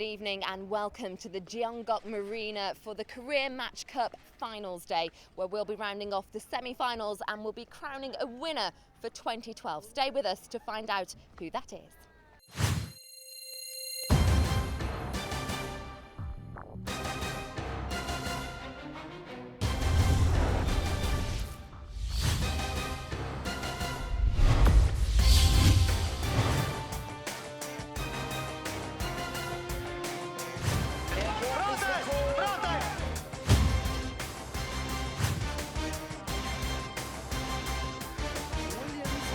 Good evening and welcome to the Gyeongguk Marina for the Korea Match Cup Finals Day, where we'll be rounding off the semi-finals and we'll be crowning a winner for 2012. Stay with us to find out who that is.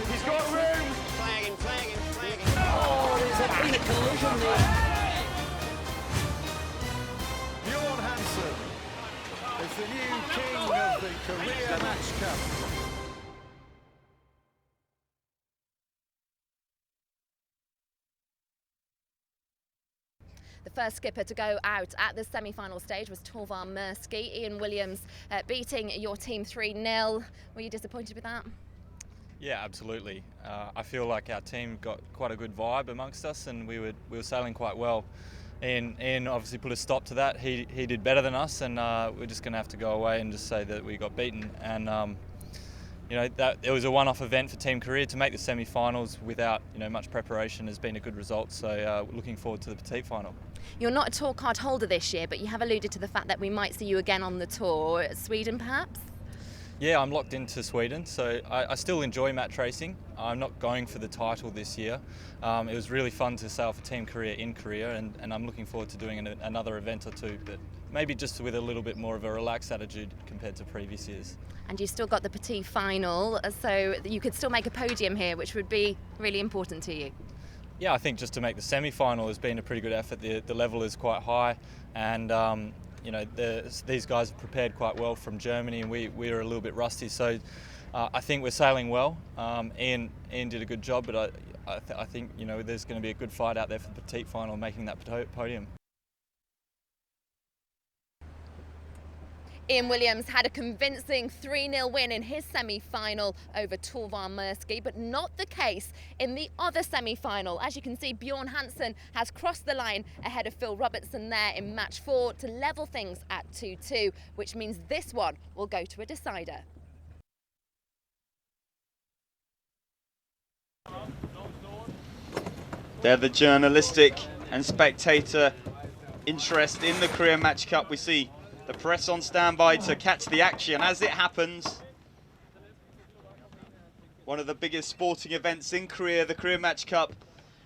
He's got room! Flagging. Oh, there's been a collision there. Bjorn Hansen is the new king of the Korea Match Cup. The first skipper to go out at the semi-final stage was Torvar Mirsky. Ian Williams beating your team 3-0. Were you disappointed with that? Yeah, absolutely. I feel like our team got quite a good vibe amongst us, and we were sailing quite well. Ian obviously put a stop to that. He did better than us, and we're just going to have to go away and just say that we got beaten. And that it was a one-off event for Team Korea. To make the semi-finals without much preparation has been a good result. So looking forward to the petite final. You're not a tour card holder this year, but you have alluded to the fact that we might see you again on the tour. Sweden, perhaps? Yeah, I'm locked into Sweden, so I still enjoy match racing. I'm not going for the title this year. It was really fun to sail for Team Korea in Korea, and I'm looking forward to doing another event or two, but maybe just with a little bit more of a relaxed attitude compared to previous years. And you've still got the petite final, so you could still make a podium here, which would be really important to you. Yeah, I think just to make the semi-final has been a pretty good effort. The level is quite high, and these guys have prepared quite well from Germany, and we are a little bit rusty. So I think we're sailing well. Ian did a good job, but I think there's going to be a good fight out there for the petite final, making that podium. Ian Williams had a convincing 3-0 win in his semi-final over Torvar Mirsky, but not the case in the other semi-final. As you can see, Bjorn Hansen has crossed the line ahead of Phil Robertson there in match 4 to level things at 2-2, which means this one will go to a decider. They're the journalistic and spectator interest in the Korea Match Cup. We see the press on standby to catch the action as it happens. One of the biggest sporting events in Korea, the Korea Match Cup,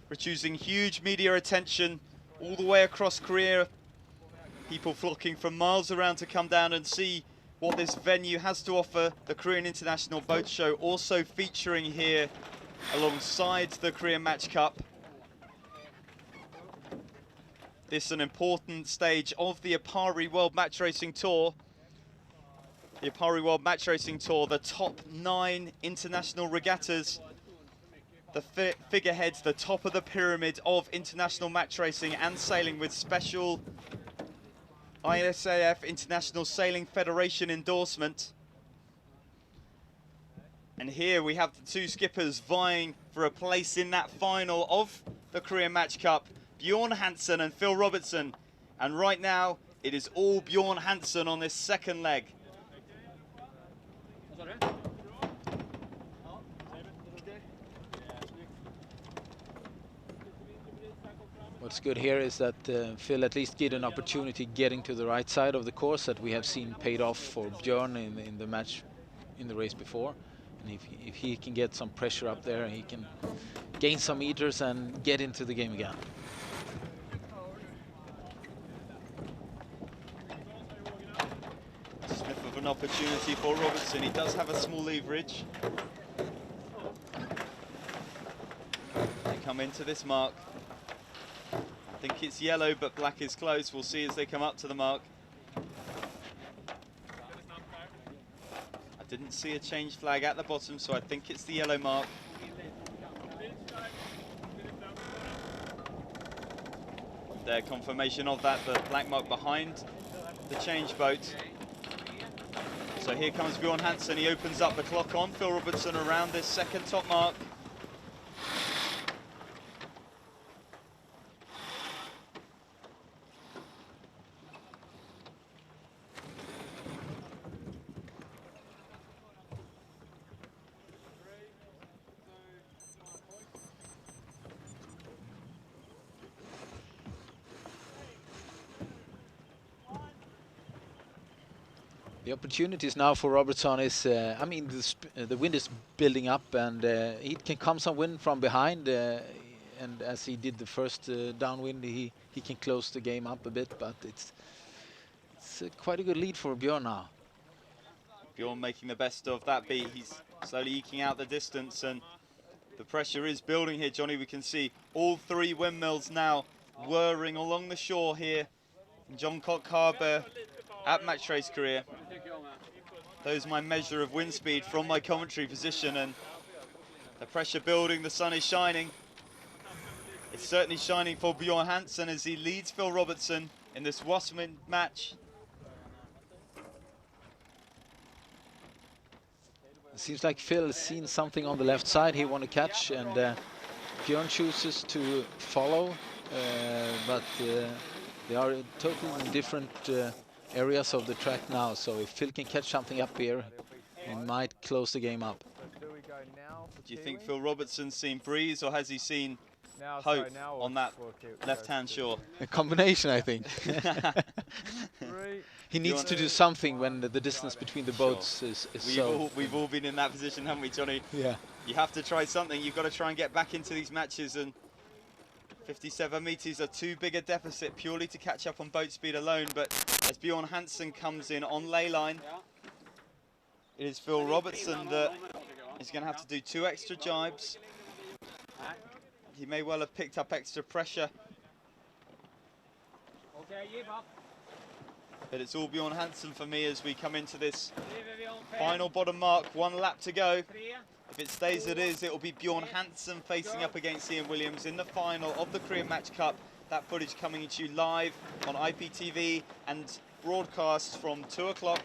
producing huge media attention all the way across Korea. People flocking from miles around to come down and see what this venue has to offer. The Korean International Boat Show also featuring here alongside the Korea Match Cup. This is an important stage of the ALPARI World Match Racing Tour. The ALPARI World Match Racing Tour, the top 9 international regattas, the figureheads, the top of the pyramid of international match racing and sailing with special ISAF International Sailing Federation endorsement. And here we have the two skippers vying for a place in that final of the Korea Match Cup. Bjorn Hansen and Phil Robertson, and right now it is all Bjorn Hansen on this second leg. What's good here is that Phil at least get an opportunity getting to the right side of the course that we have seen paid off for Bjorn in the match, in the race before. And if he can get some pressure up there, he can gain some meters and get into the game again. Sniff of an opportunity for Robertson. He does have a small leverage. They come into this mark. I think it's yellow, but black is close. We'll see as they come up to the mark. I didn't see a change flag at the bottom, so I think it's the yellow mark. There, confirmation of that, the black mark behind the change boat. So here comes Bjorn Hansen. He opens up the clock on Phil Robertson around this second top mark. The opportunities now for Robertson is, I mean, the wind is building up, and he can come some wind from behind, and as he did the first downwind, he can close the game up a bit, but it's quite a good lead for Björn now. Bjorn making the best of that beat. He's slowly eking out the distance, and the pressure is building here, Johnny. We can see all three windmills now whirring along the shore here in John Cock Harbour at Match Race Korea. Those my measure of wind speed from my commentary position, and the pressure building, the sun is shining. It's certainly shining for Bjorn Hansen as he leads Phil Robertson in this Wasserman match. It seems like Phil has seen something on the left side he want to catch, and Björn chooses to follow, but they are in totally different areas of the track now, so if Phil can catch something up here, he might close the game up. Do you think Phil Robertson's seen breeze, or has he seen hope on that left-hand shore? A combination, I think. He needs to do something when the distance between the boats is so... We've all been in that position, haven't we, Johnny? Yeah. You have to try something. You've got to try and get back into these matches, and 57 metres are too big a deficit purely to catch up on boat speed alone. But as Bjorn Hansen comes in on ley line, it is Phil Robertson that is going to have to do 2 extra jibes. He may well have picked up extra pressure. But it's all Bjorn Hansen for me as we come into this final bottom mark. 1 lap to go. If it stays as it is, it will be Bjorn Hansen facing up against Ian Williams in the final of the Korean Match Cup. That footage coming to you live on IPTV and broadcast from 2 o'clock.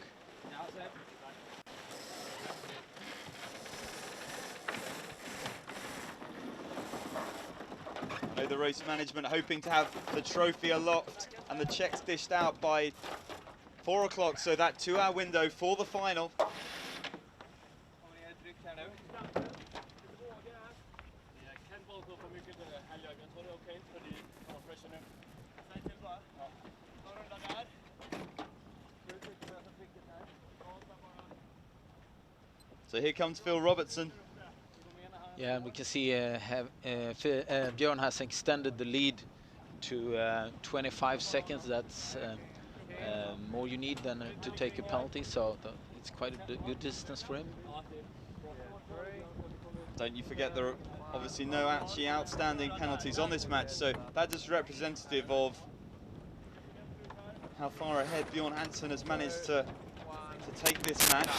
The race management hoping to have the trophy aloft and the checks dished out by 4 o'clock, so that 2-hour window for the final. So here comes Phil Robertson. Yeah, and we can see Björn has extended the lead to 25 seconds. That's more you need than to take a penalty, so it's quite a good distance for him. Don't you forget there are obviously no actually outstanding penalties on this match, so that is representative of how far ahead Bjorn Hansen has managed to take this match.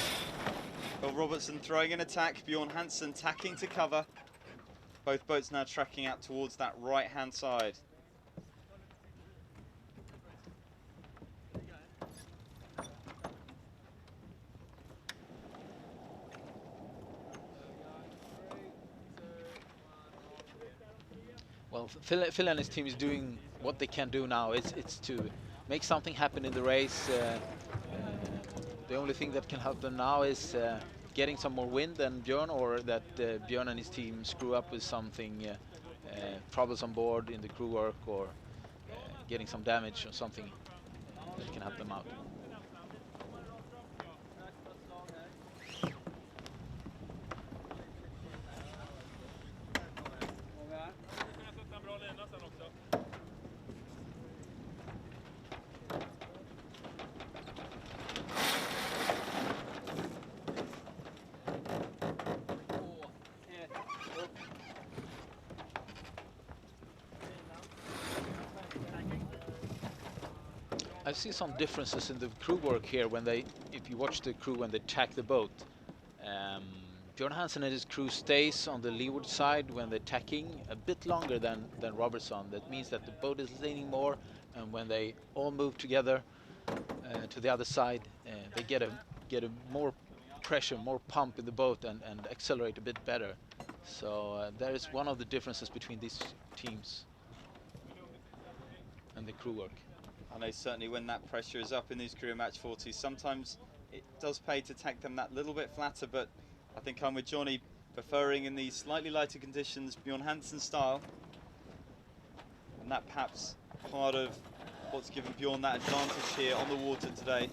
Phil Robertson throwing an attack, Bjorn Hansen tacking to cover. Both boats now tracking out towards that right-hand side. Well, Phil and his team is doing what they can do now. It's to make something happen in the race. The only thing that can help them now is getting some more wind than Björn, or that Björn and his team screw up with something, troubles on board in the crew work, or getting some damage or something that can help them out. I see some differences in the crew work here when if you watch the crew when they tack the boat. Bjorn Hansen and his crew stays on the leeward side when they're tacking a bit longer than Robertson. That means that the boat is leaning more, and when they all move together to the other side, they get a more pressure, more pump in the boat, and accelerate a bit better. So that is one of the differences between these teams and the crew work. I know certainly when that pressure is up in these Korea Match 40s, sometimes it does pay to tack them that little bit flatter, but I think I'm with Johnny, preferring in these slightly lighter conditions Bjorn Hansen style, and that perhaps part of what's given Bjorn that advantage here on the water today.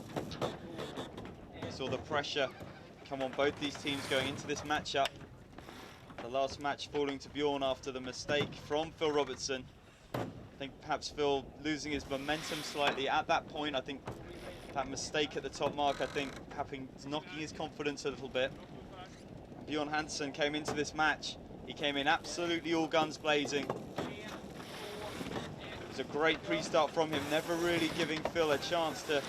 saw the pressure come on both these teams going into this matchup. The last match falling to Bjorn after the mistake from Phil Robertson. I think perhaps Phil losing his momentum slightly at that point. I think that mistake at the top mark, I think, knocking his confidence a little bit. Bjorn Hansen came into this match. He came in absolutely all guns blazing. It was a great pre-start from him, never really giving Phil a chance to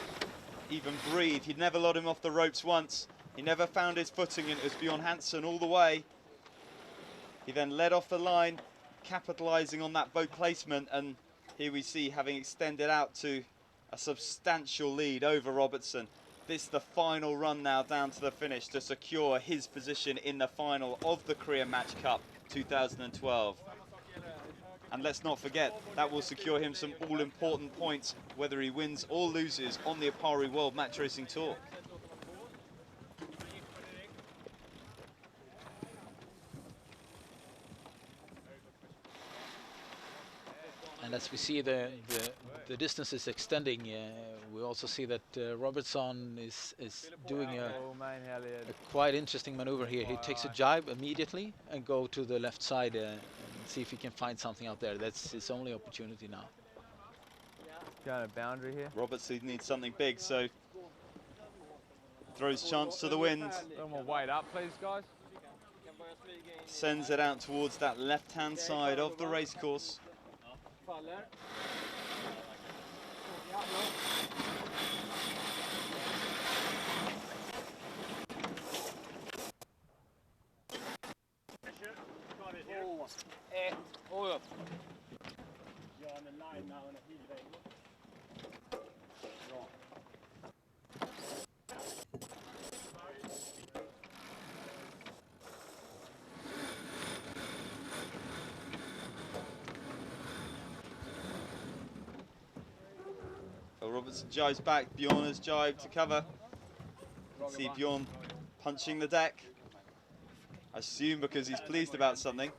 even breathe. He'd never let him off the ropes once. He never found his footing, and it was Bjorn Hansen all the way. He then led off the line, capitalising on that boat placement, and here we see having extended out to a substantial lead over Robertson. This is the final run now down to the finish to secure his position in the final of the Korea Match Cup 2012. And let's not forget, that will secure him some all-important points, whether he wins or loses on the ALPARI World Match Racing Tour. And as we see the distance is extending, we also see that Robertson is doing a quite interesting maneuver here. He takes a jibe immediately and go to the left side and see if he can find something out there. That's his only opportunity now. Got a boundary here. Robertson needs something big, so throws chance to the wind. A little more weight up, please, guys. Sends it out towards that left-hand side of the racecourse. Robertson jives back, Bjorn has jibed to cover. See Bjorn punching the deck. I assume because he's pleased about something.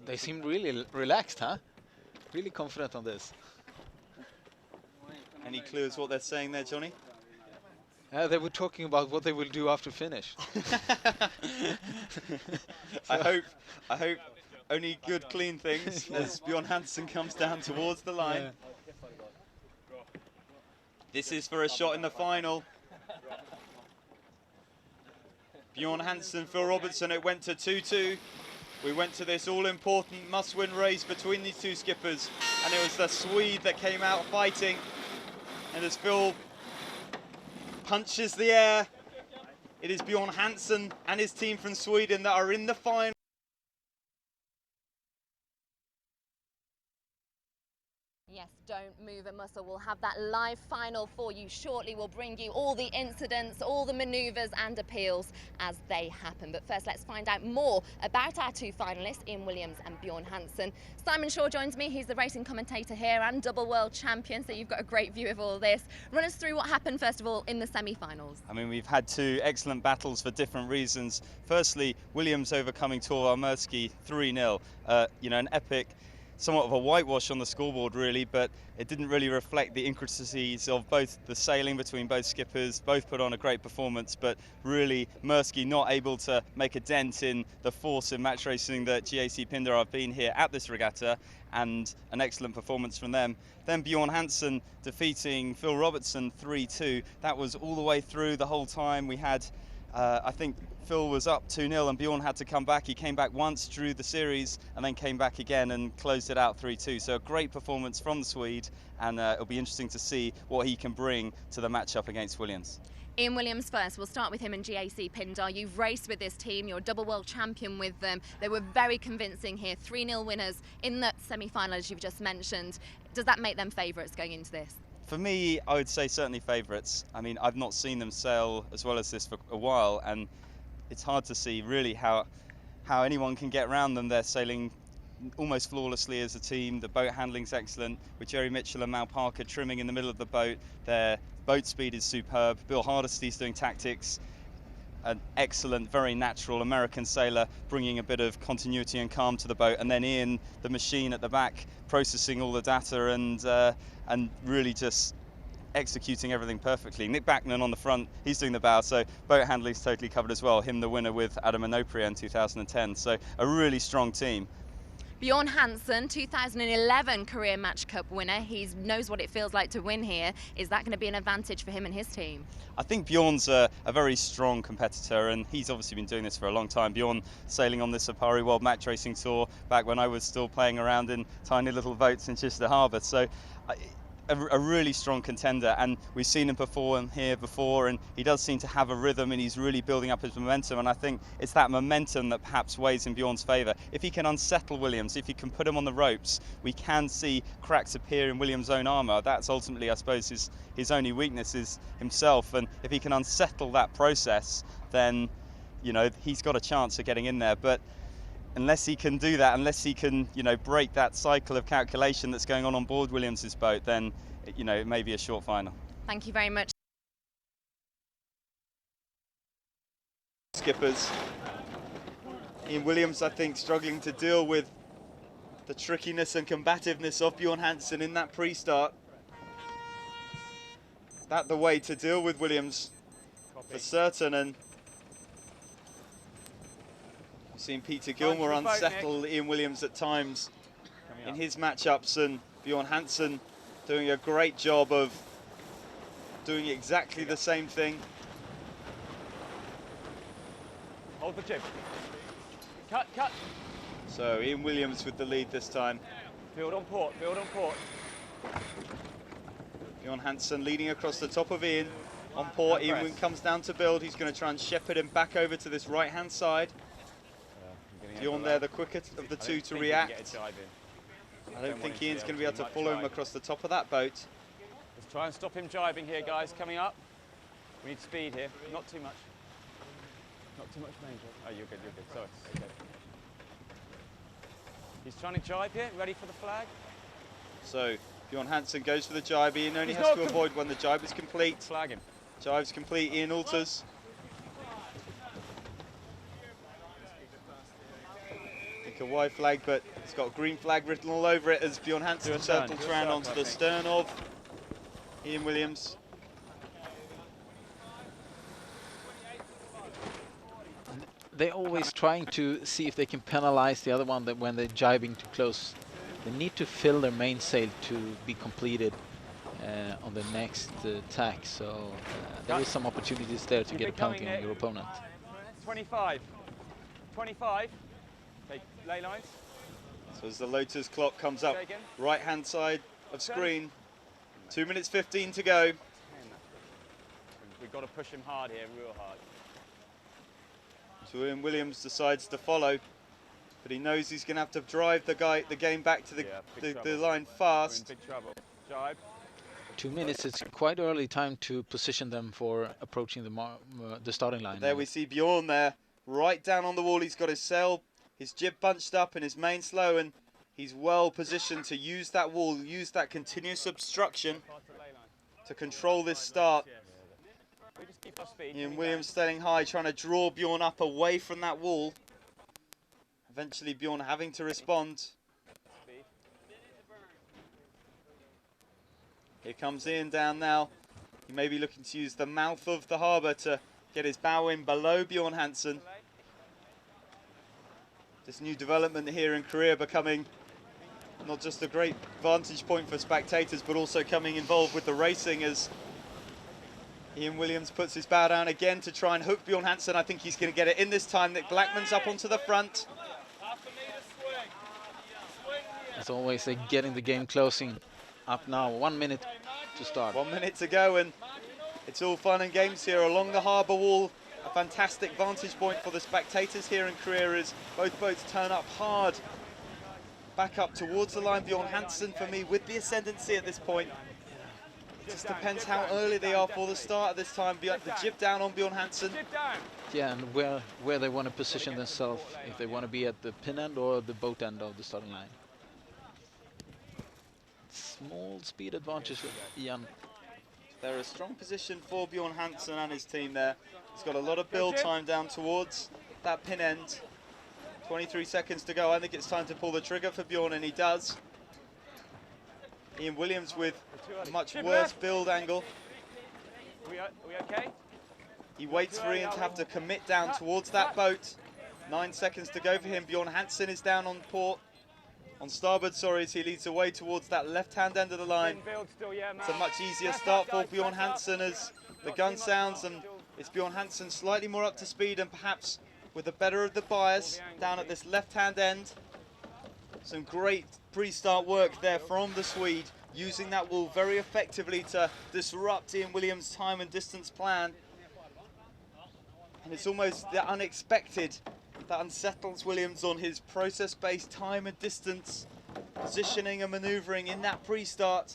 They seem really relaxed, huh? Really confident on this. Any clues what they're saying there, Johnny? They were talking about what they will do after finish. I hope only good, clean things as Bjorn Hansen comes down towards the line. Yeah. This is for a shot in the final. Bjorn Hansen, Phil Robertson, it went to 2-2. We went to this all-important must-win race between these two skippers, and it was the Swede that came out fighting. And as Phil punches the air, it is Bjorn Hansen and his team from Sweden that are in the final. Yes, don't move a muscle. We'll have that live final for you shortly. We'll bring you all the incidents, all the manoeuvres and appeals as they happen. But first, let's find out more about our two finalists, Ian Williams and Bjorn Hansen. Simon Shaw joins me. He's the racing commentator here and double world champion, so you've got a great view of all this. Run us through what happened, first of all, in the semi-finals. I mean, we've had two excellent battles for different reasons. Firstly, Williams overcoming Torvar Mirsky 3-0. You know, an epic, somewhat of a whitewash on the scoreboard really, but it didn't really reflect the intricacies of both the sailing between both skippers. Both put on a great performance, but really Mirsky not able to make a dent in the force of match racing that GAC Pindar have been here at this regatta, and an excellent performance from them. Then Bjorn Hansen defeating Phil Robertson 3-2. That was all the way through the whole time. We had, I think Phil was up 2-0 and Bjorn had to come back. He came back once, drew the series, and then came back again and closed it out 3-2. So a great performance from the Swede, and it'll be interesting to see what he can bring to the matchup against Williams. Ian Williams first. We'll start with him and GAC Pindar. You've raced with this team. You're a double world champion with them. They were very convincing here. 3-0 winners in the semi-final, as you've just mentioned. Does that make them favourites going into this? For me, I would say certainly favourites. I mean, I've not seen them sail as well as this for a while, and it's hard to see really how anyone can get around them. They're sailing almost flawlessly as a team. The boat handling's excellent, with Jerry Mitchell and Mal Parker trimming in the middle of the boat. Their boat speed is superb. Bill Hardesty's doing tactics. an excellent, very natural American sailor, bringing a bit of continuity and calm to the boat, and then Ian, the machine at the back, processing all the data and really just executing everything perfectly. Nick Backman on the front, he's doing the bow, so boat handling's totally covered as well. Him the winner with Adam Anopria in 2010, so a really strong team. Bjorn Hansen, 2011 Career Match Cup winner. He knows what it feels like to win here. Is that going to be an advantage for him and his team? I think Bjorn's a very strong competitor, and he's obviously been doing this for a long time. Bjorn sailing on this ALPARI World Match Racing Tour back when I was still playing around in tiny little boats in Chichester Harbour. So a really strong contender, and we've seen him perform here before, and he does seem to have a rhythm, and he's really building up his momentum, and I think it's that momentum that perhaps weighs in Bjorn's favour. If he can unsettle Williams, if he can put him on the ropes, we can see cracks appear in Williams' own armour. That's ultimately, I suppose, his only weakness is himself, and if he can unsettle that process, then, you know, he's got a chance of getting in there. But unless he can do that, unless he can, you know, break that cycle of calculation that's going on board Williams's boat, then, you know, it may be a short final. Thank you very much. Skippers. Ian Williams, I think, struggling to deal with the trickiness and combativeness of Bjorn Hansen in that pre-start. That the way to deal with Williams for certain, and we've seen Peter Gilmore unsettle Ian Williams at times in his matchups, and Bjorn Hansen doing a great job of doing exactly the same thing. Hold the jib. Cut, cut. So Ian Williams with the lead this time. Field on port, field on port. Bjorn Hansen leading across the top of Ian on port. Ian comes down to build. He's going to try and shepherd him back over to this right-hand side. Bjorn there, the quickest of the two to react. I don't think Ian's going to be able to follow him across the top of that boat. Let's try and stop him jibing here, guys, coming up. We need speed here, not too much. Not too much danger. Oh, you're good, sorry. Okay. He's trying to jibe here, ready for the flag. So Bjorn Hansen goes for the jibe. Ian only has to avoid when the jibe is complete. Flag him. Jibe's complete, Ian alters. I think a white flag, but it's got a green flag written all over it as Bjorn Hansen circles around onto the stern of Ian Williams. They're always trying to see if they can penalize the other one that when they're jibing too close. They need to fill their mainsail to be completed on the next tack. So there is some opportunities there to get a penalty on your opponent. 25. 25. Okay, ley lines. So as the Lotus clock comes up, right-hand side of screen, 2 minutes 15 to go. We've got to push him hard here, real hard. So Ian Williams decides to follow, but he knows he's going to have to drive the game back to the line fast. We're in big trouble. Jibe. 2 minutes, it's quite early time to position them for approaching the starting line. There we see Bjorn there, right down on the wall. He's got his sail, his jib bunched up and his main slow, and he's well positioned to use that wall, use that continuous obstruction to control this start. Ian Williams staying high, trying to draw Bjorn up away from that wall. Eventually Bjorn having to respond. Here comes Ian down now. He may be looking to use the mouth of the harbour to get his bow in below Bjorn Hansen. This new development here in Korea becoming not just a great vantage point for spectators, but also coming involved with the racing as Ian Williams puts his bow down again to try and hook Bjorn Hansen. I think he's going to get it in this time. Nick Blackman's up onto the front. As always, they're getting the game closing up now. 1 minute to start. 1 minute to go, and it's all fun and games here along the harbour wall. A fantastic vantage point for the spectators here in Korea as both boats turn up hard. Back up towards the line. Bjorn Hansen, for me, with the ascendancy at this point. It just depends how early they are for the start at this time. The jib down on Bjorn Hansen. Yeah, and where they want to position themselves, if they want to be at the pin end or the boat end of the starting line. Small speed advantage for Ian. They're a strong position for Bjorn Hansen and his team there. He's got a lot of build time down towards that pin end. 23 seconds to go. I think it's time to pull the trigger for Bjorn, and he does. Ian Williams with a much worse build angle. Are we okay? He waits for Ian to have to commit down towards that boat. 9 seconds to go for him. Bjorn Hansen is down on port. On starboard, sorry, as he leads away towards that left-hand end of the line. It's a much easier start for Bjorn Hansen as the gun sounds, and it's Bjorn Hansen slightly more up to speed and perhaps with the better of the bias down at this left-hand end. Some great pre-start work there from the Swede, using that wall very effectively to disrupt Ian Williams' time and distance plan. And it's almost the unexpected that unsettles Williams on his process-based time and distance, positioning and manoeuvring in that pre-start.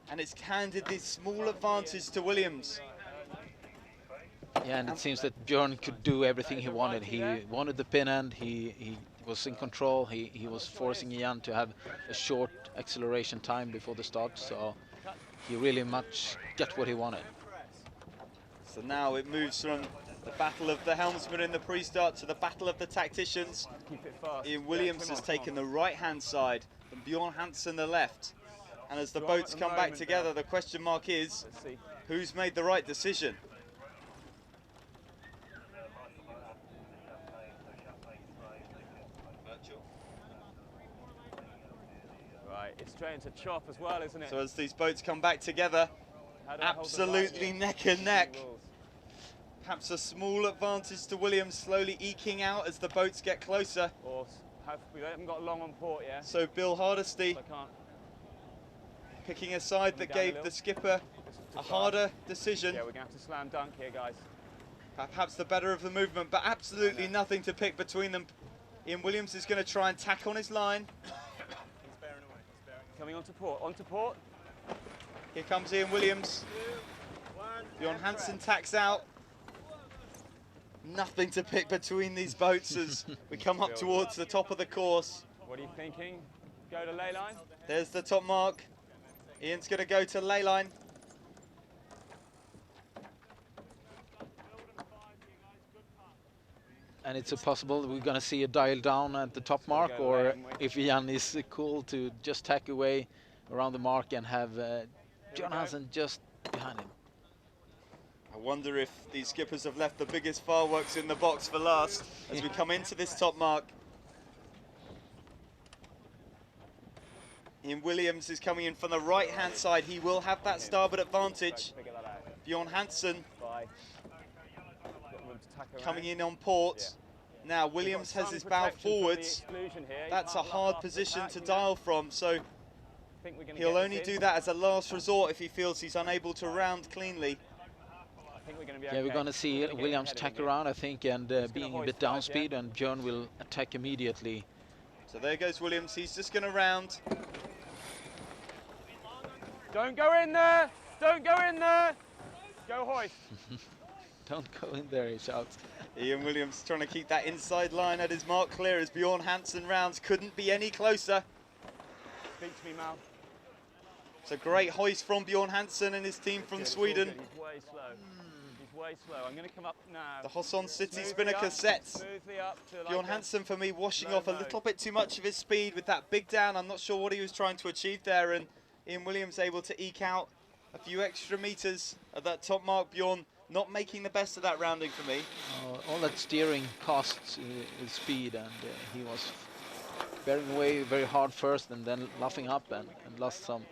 And it's handed this small advantage to Williams. Yeah, and it seems that Bjorn could do everything he wanted. He wanted the pin end, he was in control, he was forcing Ian to have a short acceleration time before the start, so he really much got what he wanted. So now it moves from the battle of the helmsman in the pre-start to the battle of the tacticians. Ian Williams has taken the right-hand side and Bjorn Hansen the left. And as the boats come back together, the question mark is, who's made the right decision? Right, it's trying to chop as well, isn't it? So as these boats come back together, absolutely neck and neck. Perhaps a small advantage to Williams, slowly eking out as the boats get closer. We haven't got long on port yet. So Bill Hardesty picking a side that gave the skipper a harder decision. Yeah, we're going to have to slam dunk here, guys. Perhaps the better of the movement, but absolutely nothing to pick between them. Ian Williams is going to try and tack on his line. Coming onto port, onto port. Here comes Ian Williams. Bjorn Hansen tacks out. Nothing to pick between these boats as we come up towards the top of the course. What are you thinking? Go to ley line? There's the top mark. Ian's going to go to ley line. And it's possible we're going to see a dial down at the top mark, or if Ian is cool to just tack away around the mark and have Bjorn Hansen just behind him. I wonder if these skippers have left the biggest fireworks in the box for last as we come into this top mark. Ian Williams is coming in from the right-hand side. He will have that starboard advantage. Bjorn Hansen coming in on port. Now Williams has his bow forwards. That's a hard position to dial from, so he'll only do that as a last resort if he feels he's unable to round cleanly. Yeah, we're going to see Williams tack around, I think, and being a bit down speed, and Bjorn will attack immediately. So there goes Williams. He's just going to round. Don't go in there! Don't go in there! Go hoist. Don't go in there, he shouts. Ian Williams trying to keep that inside line at his mark clear as Bjorn Hansen rounds. Couldn't be any closer. Speak to me, Mal. It's a great hoist from Bjorn Hansen and his team from Sweden. He's way slow. He's way slow. I'm going to come up now. The Hosson City Spinnaker sets. Smoothly up to Bjorn Hansen, for me, washing off a little bit too much of his speed with that big down. I'm not sure what he was trying to achieve there, and Ian Williams able to eke out a few extra meters at that top mark. Bjorn not making the best of that rounding for me. All that steering costs speed, and he was bearing away very hard first and then luffing up and lost some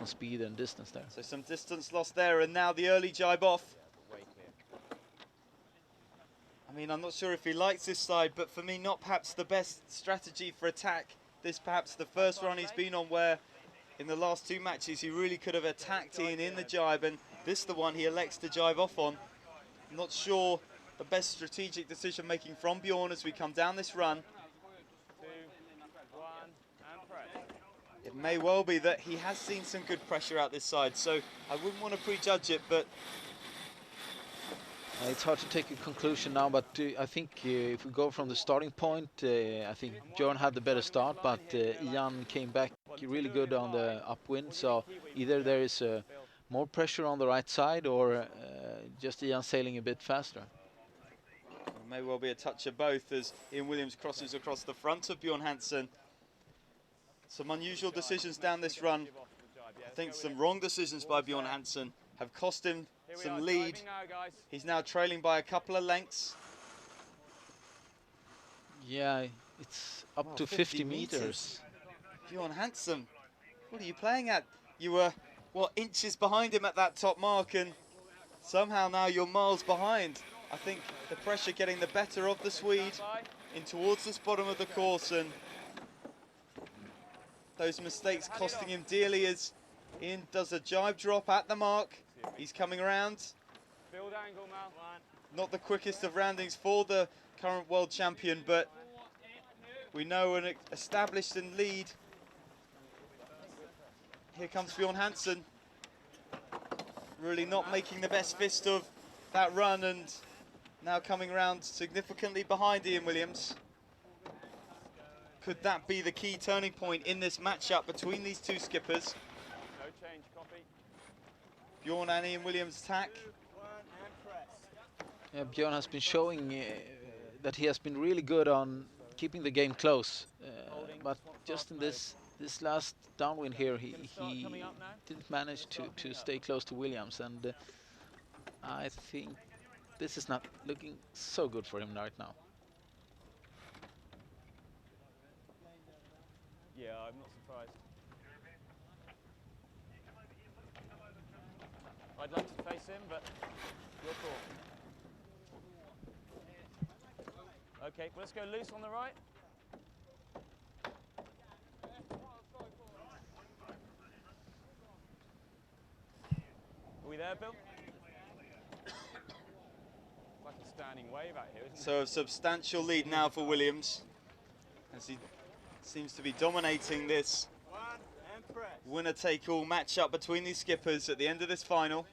speed and distance there. So some distance lost there, and now the early jibe off. I mean, I'm not sure if he likes this side, but for me, not perhaps the best strategy for attack. This perhaps the first run he's been on where in the last two matches he really could have attacked Ian in the jibe, and this the one he elects to jibe off on. I'm not sure the best strategic decision making from Bjorn as we come down this run. 2, 1, and press. It may well be that he has seen some good pressure out this side, so I wouldn't want to prejudge it, but it's hard to take a conclusion now, but I think if we go from the starting point, I think Bjorn had the better start, but Ian came back really good on the upwind, so either there is a more pressure on the right side, or just Ian sailing a bit faster? It may well be a touch of both as Ian Williams crosses across the front of Bjorn Hansen. Some unusual decisions down this run. I think some wrong decisions by Bjorn Hansen have cost him some lead. He's now trailing by a couple of lengths. Yeah, it's up to 50 meters. Bjorn Hansen, what are you playing at? You were, what, inches behind him at that top mark, and somehow now you're miles behind. I think the pressure getting the better of the Swede in towards this bottom of the course, and those mistakes costing him dearly as Ian does a jibe drop at the mark. He's coming around. Not the quickest of roundings for the current world champion, but we know an established and lead. Here comes Bjorn Hansen. Really not making the best fist of that run, and now coming around significantly behind Ian Williams. Could that be the key turning point in this matchup between these two skippers? No change, copy. Bjorn and Ian Williams attack. Yeah, Bjorn has been showing that he has been really good on keeping the game close, but just in this last downwind here, he didn't manage to stay close to Williams, and I think this is not looking so good for him right now. Yeah, I'm not surprised. I'd like to face him, but your call. Okay, well, let's go loose on the right. Are we there, Bill? Like a standing wave out here, isn't it? So a substantial lead now for Williams, as he seems to be dominating this winner-take-all matchup between these skippers at the end of this final.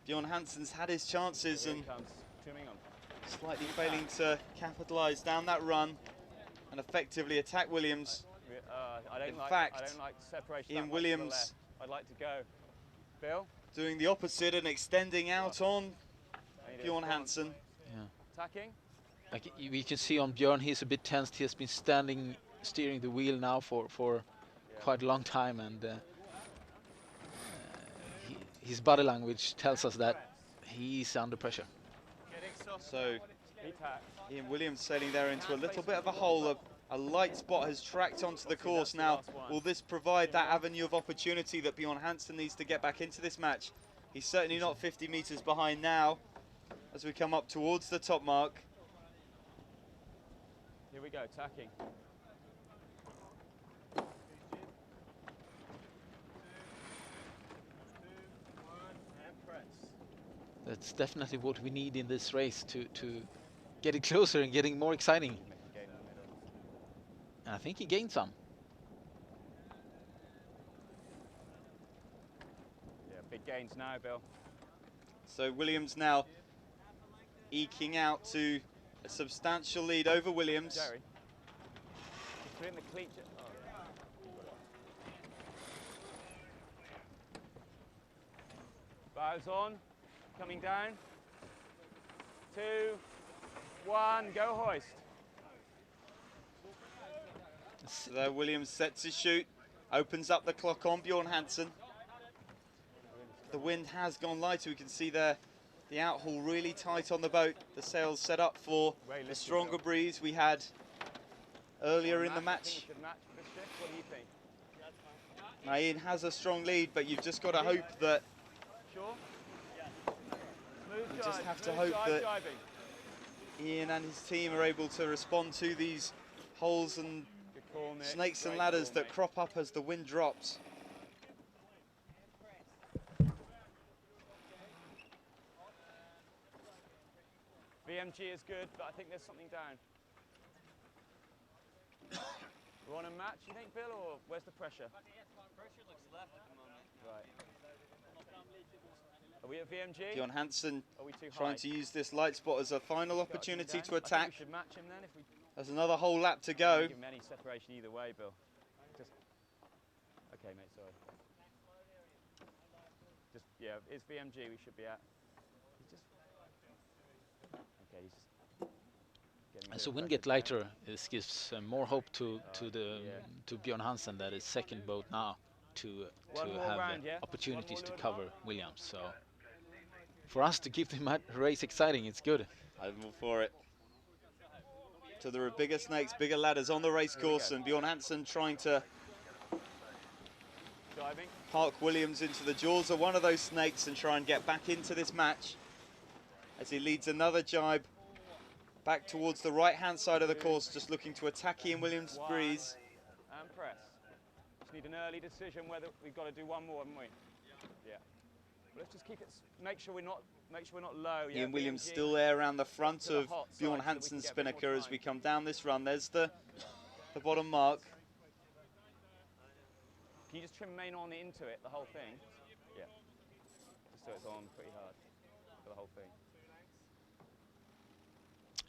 Bjorn Hansen's had his chances and slightly failing to capitalise down that run and effectively attack Williams. In fact, I don't like separation. Ian Williams, I'd like to go. Bill? doing the opposite and extending out on Bjorn Hansen. Yeah. Attacking? Like we can see on Bjorn, he's a bit tensed. He has been steering the wheel now for quite a long time, and his body language tells us that he's under pressure. So Ian Williams sailing there into a little bit of a hole. A light spot has tracked onto the course now. Will this provide that avenue of opportunity that Bjorn Hansen needs to get back into this match? He's certainly not 50 meters behind now as we come up towards the top mark. Here we go, tacking. That's definitely what we need in this race to get it closer and getting more exciting. And I think he gained some. Yeah, big gains now, Bill. So Williams now eking out to a substantial lead over Williams. Jerry. He's putting the cleat. Oh. Bows on, coming down. 2, 1, go hoist. So Williams sets his chute, opens up the clock on Bjorn Hansen. The wind has gone lighter. We can see there the outhaul really tight on the boat. The sails set up for the stronger breeze we had earlier in the match. What do you think? Now Ian has a strong lead, but you've just got to hope that Sure? you just have to hope that Ian and his team are able to respond to these holes and snakes and ladders that crop up as the wind drops. VMG is good, but I think there's something down. We want a match, you think, Bill, or where's the pressure? Pressure looks left at the moment. Right. Are we at VMG? Bjorn Hansen Are we too high? trying to use this light spot as a final opportunity to I think attack. we should match him then if we There's another whole lap to don't go. give him any separation either way, Bill. Just okay, mate. Sorry. Just, yeah, it's VMG we should be at. He's just... Okay, he's just... getting a As bit the wind of get pressure lighter, this gives more hope to Björn Hansen, that is second boat now, to One more have round, yeah? opportunities One to more cover Williams. So for us to keep the race exciting, it's good. I'm all for it. So there are bigger snakes, bigger ladders on the race course, and Björn Hansen trying to Diving. park Williams into the jaws of one of those snakes and try and get back into this match as he leads another jibe back towards the right-hand side of the course, just looking to attack Ian Williams' breeze. And press. Just need an early decision whether we've got to do one more, haven't we? Yeah. But let's just keep it. Make sure we're not low. Yeah, Ian Williams VMG. still there around the front To the of hot side Björn so that we can Hansen's get a bit more spinnaker as time. we come down this run. There's the bottom mark. Can you just trim main on into it, the whole thing? Yeah. Just so it's on pretty hard for the whole thing.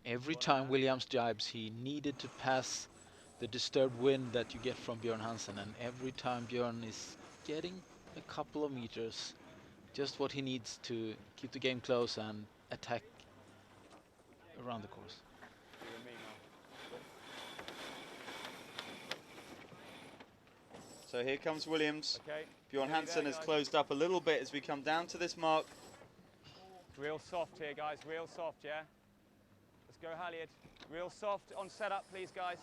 Every time Williams jibes, he needed to pass the disturbed wind that you get from Björn Hansen, and every time Björn is getting a couple of meters, just what he needs to keep the game close and attack around the course. You and me now. So here comes Williams. Okay. Björn Nearly Hansen there, has guys. closed up a little bit as we come down to this mark. Real soft here, guys. Real soft, yeah. Let's go, Halyard. Real soft on setup, please, guys.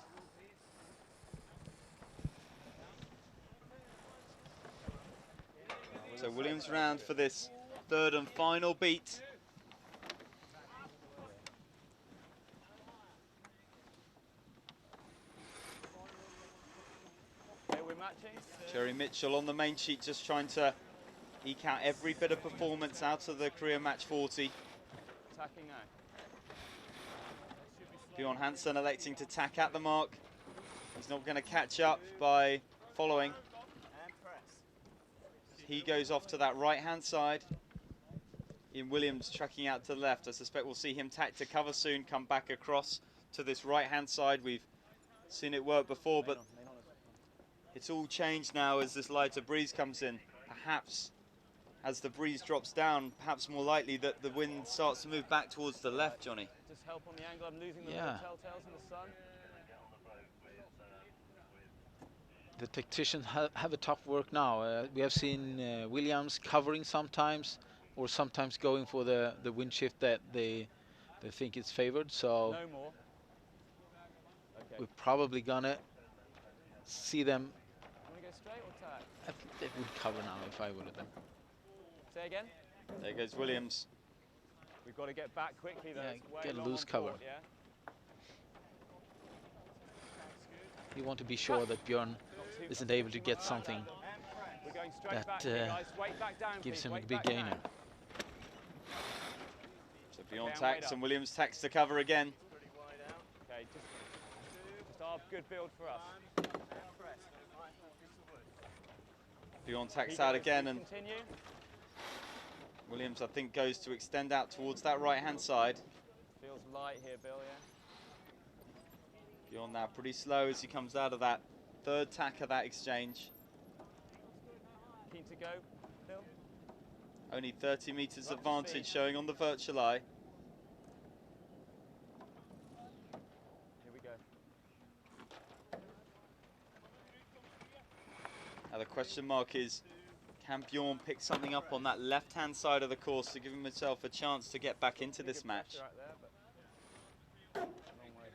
So Williams round for this third and final beat. Okay, we're matching. Jerry Mitchell on the main sheet, just trying to eke out every bit of performance out of the career match 40. Attacking now. Björn Hansen electing to tack at the mark. He's not going to catch up by following. He goes off to that right-hand side. Ian Williams tracking out to the left. I suspect we'll see him tack to cover soon, come back across to this right-hand side. We've seen it work before, but it's all changed now as this lighter breeze comes in. Perhaps as the breeze drops down, perhaps more likely that the wind starts to move back towards the left, Johnny. Just help on the angle. I'm losing the Yeah. little telltales in the sun. The tacticians have a tough work now. We have seen Williams covering sometimes, or sometimes going for the wind shift that they think is favored. So No more. Okay. we're probably gonna see them. Want to go straight or tack? I think they would cover now if I were them. Say again. There goes Williams. We've got to get back quickly though. Yeah, It's way get long loose on cover. port, yeah? You want to be sure that Björn isn't able to get something We're going straight that back here, guys. Weight back down, gives please. him a Weight big back down. gainer. So Björn Okay, tacks wait and up. Williams tacks to cover again. Okay, just our good build for us. Björn Keep tacks it, out let's again, and continue. Williams, I think, goes to extend out towards that right-hand side. Feels light here, Bill, yeah? Björn now pretty slow as he comes out of that third tack of that exchange. Keen to go, Bill? Only 30 metres Right to advantage speed. showing on the virtual eye. Here we go. Now the question mark is, can Björn pick something up on that left-hand side of the course to give himself a chance to get back into this Good match? pressure out there, but long way.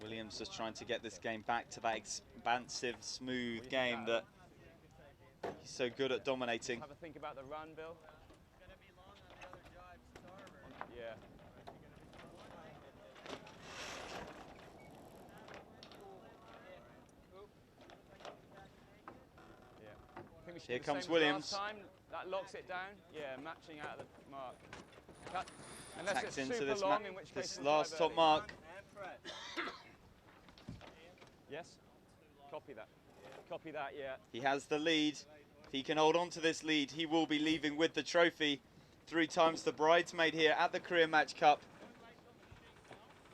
Williams just trying to get this game back to that expansive, smooth game that he's so good at dominating. Have a think about the run, Bill. Yeah. Yeah. I think we should Here do the comes same as Williams. last time. That locks it down. Yeah, matching out of the mark. Cut. Unless Tacks it's into super this, long, in which case this we'll last drive top early. mark. Yes. Copy that. Copy that. Yeah. He has the lead. If he can hold on to this lead, he will be leaving with the trophy. 3 times the bridesmaid here at the Career Match Cup.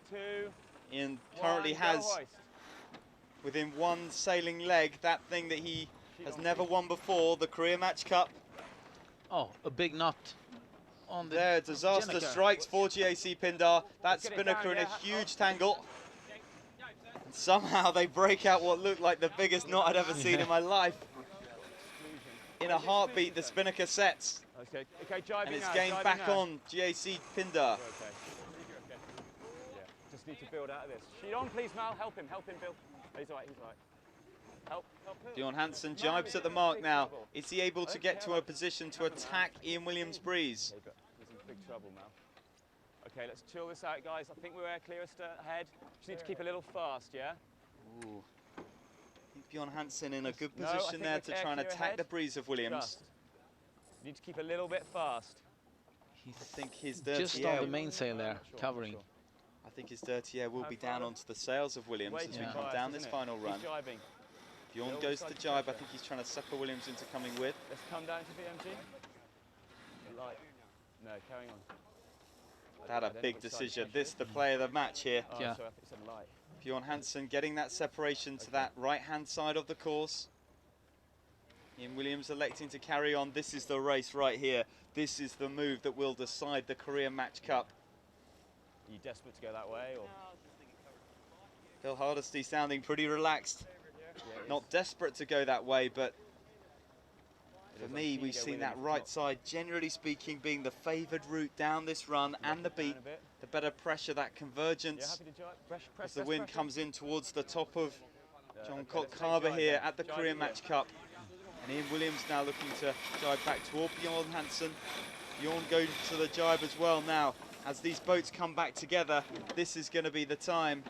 2. Ian currently one, go has hoist. within one sailing leg that thing that he has never won before the Career Match Cup. Oh, a big knot on the There, disaster Jenneker. strikes for GAC Pindar. That Spinnaker in a huge tangle. And somehow they break out what looked like the biggest knot I'd ever seen in my life. In a heartbeat, the Spinnaker sets. Okay, okay, jibing And it's now, gained jibing back now. on GAC Pindar. Okay. Yeah, just need to build out of this. Sheet on, please, Mal. Help him, Bill. He's all right, he's all right. Help him. Bjorn Hansen jibes at the mark now. Is he able to get to a position to attack Ian Williams' breeze? Okay, but he's in big trouble, Mal. Okay, let's chill this out, guys. I think we're clearest ahead. Just need to keep a little fast, yeah? Ooh. I think Bjorn Hansen in a good No, I position think there we're to try and clear attack ahead. the breeze of Williams. Just. Need to keep a little bit fast. I think his Just dirty on air, the mainsail there, covering. I think his dirty air will be down onto the sails of Williams Way as too we come biased, down this isn't it? final run. Keep jibing. Bjorn Little goes side to to jibe. I pressure. think he's trying to sucker Williams into coming with. Let's come down to VMG. Light. No, carrying on. That a I don't know big which side decision. pressure This is. the player of the match here. Oh, Yeah. sorry, I think it said light. Bjorn Hansen getting that separation to that right-hand side of the course. Ian Williams electing to carry on. This is the race right here. This is the move that will decide the Career Match Cup. Are you desperate to go that way, or? Phil Hardesty sounding pretty relaxed. Not desperate to go that way, but for me, we've seen that right side, generally speaking, being the favoured route down this run and the beat. The better pressure, that Yeah, convergence happy to jibe. Press, as the wind pressure. comes in towards the top of John okay, Cock let's take Harbour jibe here then. at the Jibe Career here. Match Cup. And Ian Williams now looking to jibe back toward Bjorn Hansen. Bjorn goes to the jibe as well now. As these boats come back together, this is going to be the time.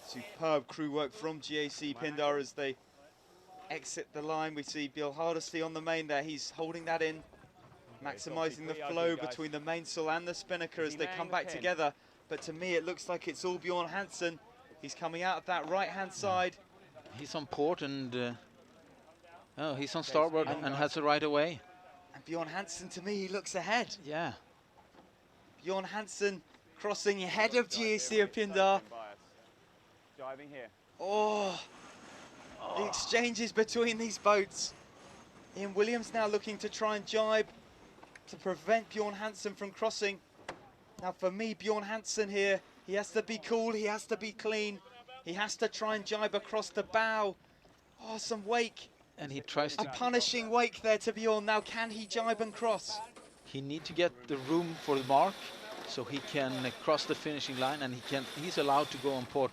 Superb crew work from GAC Pindar as they exit the line. We see Bill Hardesty on the main there. He's holding that in, maximising the flow between the mainsail and the spinnaker as they come back together. But to me, it looks like it's all Bjorn Hansen. He's coming out of that right-hand side. He's on port and oh, he's on starboard and has the right away. And Bjorn Hansen, to me, he looks ahead. Yeah. Bjorn Hansen crossing ahead of GAC of Pindar. Jibing here. Oh, the exchanges between these boats. Ian Williams now looking to try and jibe to prevent Bjorn Hansen from crossing. Now for me, Bjorn Hansen here, he has to be cool, he has to be clean. He has to try and jibe across the bow. Oh, some wake. And he tries A to, punishing wake there to Bjorn. Now can he jibe and cross? he need to get the room for the mark so he can cross the finishing line, and he's allowed to go on port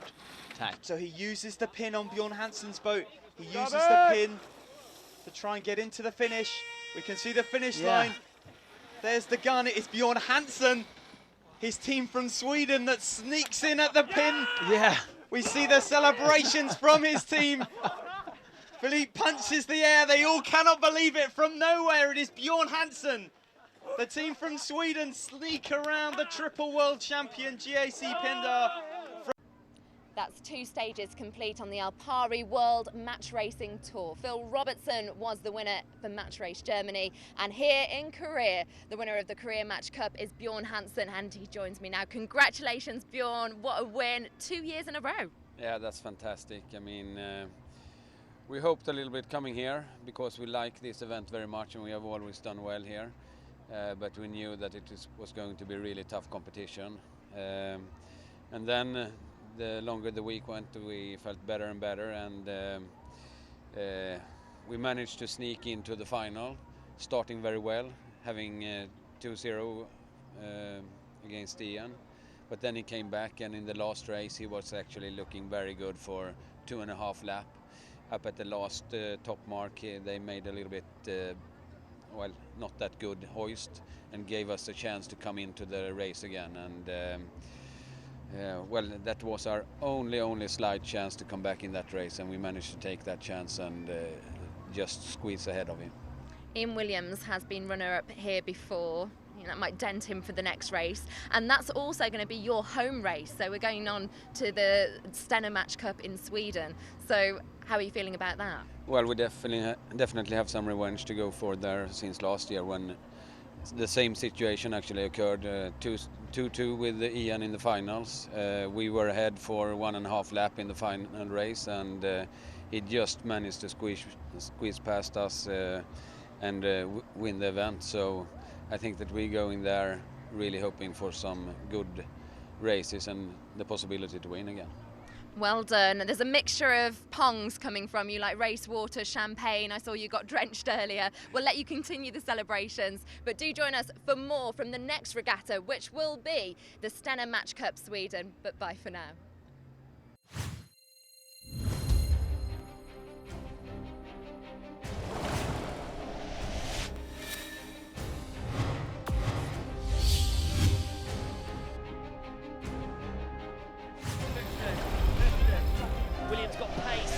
tack. So he uses the pin on Bjorn Hansen's boat. He uses the pin to try and get into the finish. We can see the finish line. There's the gun. It is Bjorn Hansen, his team from Sweden, that sneaks in at the pin. Yeah. We see the celebrations from his team. Philippe punches the air. They all cannot believe it. From nowhere, it is Bjorn Hansen. The team from Sweden sneak around the triple world champion GAC Pindar. That's 2 stages complete on the ALPARI World Match Racing Tour. Phil Robertson was the winner for Match Race Germany. And here in Korea, the winner of the Career Match Cup is Bjorn Hansen, and he joins me now. Congratulations, Bjorn. What a win. 2 years in a row. Yeah, that's fantastic. I mean, we hoped a little bit coming here because we like this event very much and we have always done well here. But we knew that it was going to be really tough competition. And then the longer the week went, we felt better and better, and we managed to sneak into the final, starting very well, having 2-0 against Ian. But then he came back, and in the last race he was actually looking very good for 2.5 lap. Up at the last top mark, they made a little bit, well, not that good hoist, and gave us a chance to come into the race again. And well, that was our only slight chance to come back in that race, and we managed to take that chance and just squeeze ahead of him. Ian Williams has been runner-up here before. You know, that might dent him for the next race, and that's also going to be your home race. So we're going on to the Stena Match Cup in Sweden. So how are you feeling about that? Well, we definitely have some revenge to go for there since last year when the same situation actually occurred. 2-2 with Ian in the finals. We were ahead for 1.5 lap in the final race, and he just managed to squeeze past us and win the event. So I think that we go in there really hoping for some good races and the possibility to win again. Well done. There's a mixture of pongs coming from you, like race water, champagne. I saw you got drenched earlier. We'll let you continue the celebrations, but do join us for more from the next regatta, which will be the Stena Match Cup Sweden. But bye for now. Williams got pace.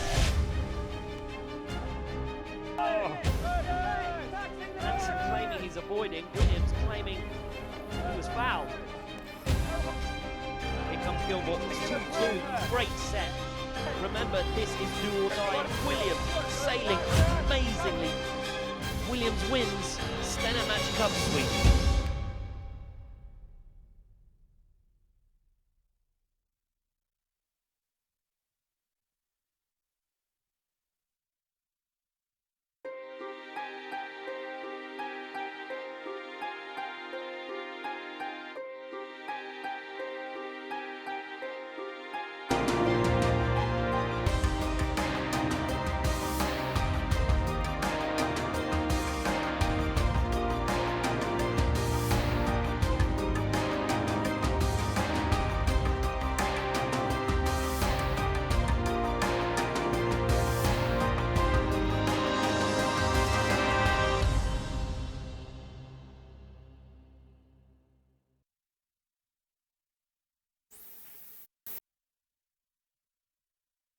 Hansen claiming he's avoiding. Williams claiming he was fouled. Here comes Gilmore. It's 2-2. Great set. Remember, this is do or die. Williams sailing amazingly. Williams wins Stena Match Cup Sweden.